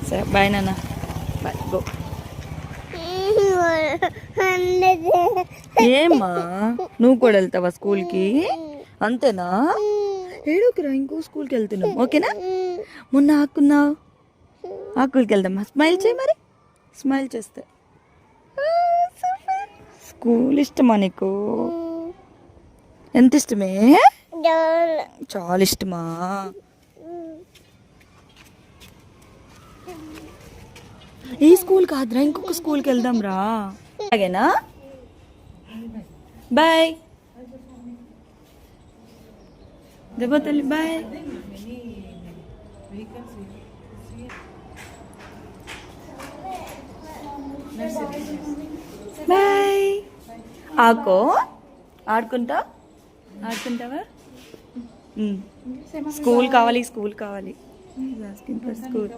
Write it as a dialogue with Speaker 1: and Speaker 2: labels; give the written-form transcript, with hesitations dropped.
Speaker 1: సరే బాయ్ నాన్న, bye go. ఏమ్మా నువ్వు కూడా వెళ్తావా స్కూల్కి? అంతేనా? ఏడోకిరా, ఇంకో స్కూల్కి వెళ్తున్నావు ఓకేనా? మొన్న ఆకున్నావు, ఆకులకి వెళ్దామా? స్మైల్ చేయి మరి, స్మైల్ చేస్తే. స్కూల్ ఇష్టమా నీకు? ఎంత ఇష్టమే? చాలా ఇష్టమా? ఏ స్కూల్ కాదురా, ఇంకొక స్కూల్కి వెళ్దాం రా. అలాగేనా? బాయ్ దెబ్బ తల్లి, బాయ్. బాయ్. ఆకో ఆడుకుంటావా? స్కూల్ కావాలి, స్కూల్ కావాలి. స్కూల్